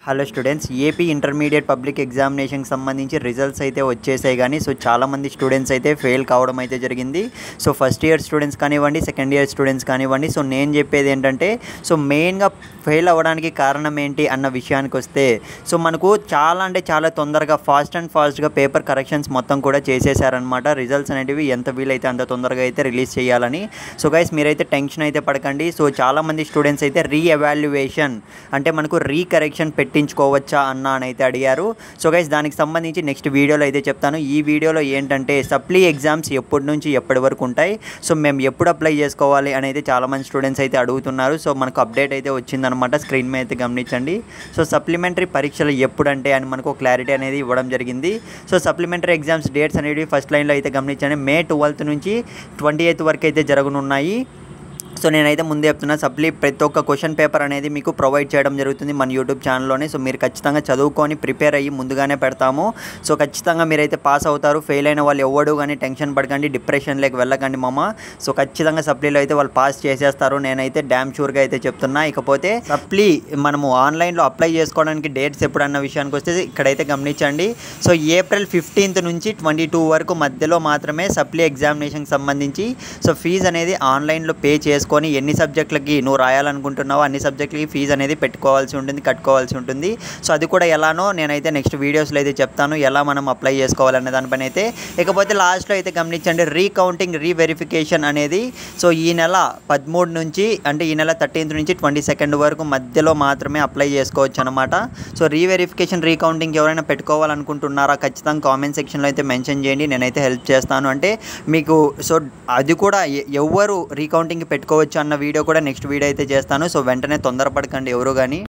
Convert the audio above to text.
Hello students, AP intermediate public ఎగ్జామినేషన్కి సంబంధించి results అయితే వచ్చేసాయి. కానీ చాలామంది స్టూడెంట్స్ అయితే ఫెయిల్ కావడం అయితే జరిగింది. ఫస్ట్ ఇయర్ స్టూడెంట్స్ కానివ్వండి, సెకండ్ ఇయర్ స్టూడెంట్స్ కానివ్వండి. నేను చెప్పేది ఏంటంటే మెయిన్గా ఫెయిల్ అవ్వడానికి కారణం ఏంటి అన్న విషయానికి వస్తే మనకు చాలా తొందరగా ఫాస్ట్గా పేపర్ కరెక్షన్స్ మొత్తం కూడా చేసేసారనమాట. రిజల్ట్స్ అనేటివి ఎంత వీలైతే అంత తొందరగా అయితే రిలీజ్ చేయాలని. గైస్, మీరైతే టెన్షన్ అయితే పడకండి. చాలామంది స్టూడెంట్స్ అయితే రీఎవాల్యుయేషన్ అంటే మనకు రీకరెక్షన్ పెట్టించుకోవచ్చా అన్న అని అయితే అడిగారు. గైస్, దానికి సంబంధించి నెక్స్ట్ వీడియోలో అయితే చెప్తాను. ఈ వీడియోలో ఏంటంటే సప్లీ ఎగ్జామ్స్ ఎప్పటి నుంచి ఎప్పటి వరకు ఉంటాయి, మేము ఎప్పుడు అప్లై చేసుకోవాలి అని అయితే చాలామంది స్టూడెంట్స్ అయితే అడుగుతున్నారు. మనకు అప్డేట్ అయితే వచ్చిందనమాట, స్క్రీన్ మీద అయితే గమనించండి. సప్లిమెంటరీ పరీక్షలు ఎప్పుడంటే అని మనకు క్లారిటీ అనేది ఇవ్వడం జరిగింది. సప్లిమెంటరీ ఎగ్జామ్స్ డేట్స్ అనేవి ఫస్ట్ లైన్లో అయితే గమనించండి. మే 12 నుంచి 28 వరకు అయితే జరగనున్నాయి. నేనైతే ముందే చెప్తున్నా, సప్లీ ప్రతి ఒక్క క్వశ్చన్ పేపర్ అనేది మీకు ప్రొవైడ్ చేయడం జరుగుతుంది మన యూట్యూబ్ ఛానల్లోనే. మీరు ఖచ్చితంగా చదువుకొని ప్రిపేర్ అయ్యి ముందుగానే పెడతాము. ఖచ్చితంగా మీరైతే పాస్ అవుతారు. ఫెయిల్ అయిన వాళ్ళు ఎవడు కానీ టెన్షన్ పడకండి, డిప్రెషన్లోకి వెళ్ళకండి మామ. ఖచ్చితంగా సప్లీలో అయితే వాళ్ళు పాస్ చేసేస్తారు, నేనైతే డ్యామ్ షూర్గా అయితే చెప్తున్నా. ఇకపోతే సప్లీ మనము ఆన్లైన్లో అప్లై చేసుకోవడానికి డేట్స్ ఎప్పుడన్న విషయానికి వస్తే ఇక్కడైతే గమనించండి. ఏప్రిల్ 15 నుంచి 22 వరకు మధ్యలో మాత్రమే సప్లీ ఎగ్జామినేషన్కి సంబంధించి ఫీజు అనేది ఆన్లైన్లో పే చేసుకొని ఎన్ని సబ్జెక్టులకి నువ్వు రాయాలనుకుంటున్నావో అన్ని సబ్జెక్టులకి ఫీజు అనేది కట్టుకోవాల్సి ఉంటుంది. అది కూడా ఎలానో నేనైతే నెక్స్ట్ వీడియోస్లో అయితే చెప్తాను, ఎలా మనం అప్లై చేసుకోవాలనే దానిపైన అయితే. ఇకపోతే లాస్ట్లో అయితే గమనించండి, రీకౌంటింగ్ రీవెరిఫికేషన్ అనేది ఈ నెల 13 నుంచి అంటే ఈ నెల 13th నుంచి 22nd వరకు మధ్యలో మాత్రమే అప్లై చేసుకోవచ్చు అనమాట. రీవెరిఫికేషన్ రీకౌంటింగ్ ఎవరైనా పెట్టుకోవాలనుకుంటున్నారా ఖచ్చితంగా కామెంట్ సెక్షన్లో అయితే మెన్షన్ చేయండి, నేనైతే హెల్ప్ చేస్తాను. అంటే మీకు అది కూడా ఎవరు రీకౌంటింగ్ పెట్టుకోవచ్చు అన్న వీడియో కూడా నెక్స్ట్ వీడియో అయితే చేస్తాను. వెంటనే తొందరపడకండి ఎవరు కానీ.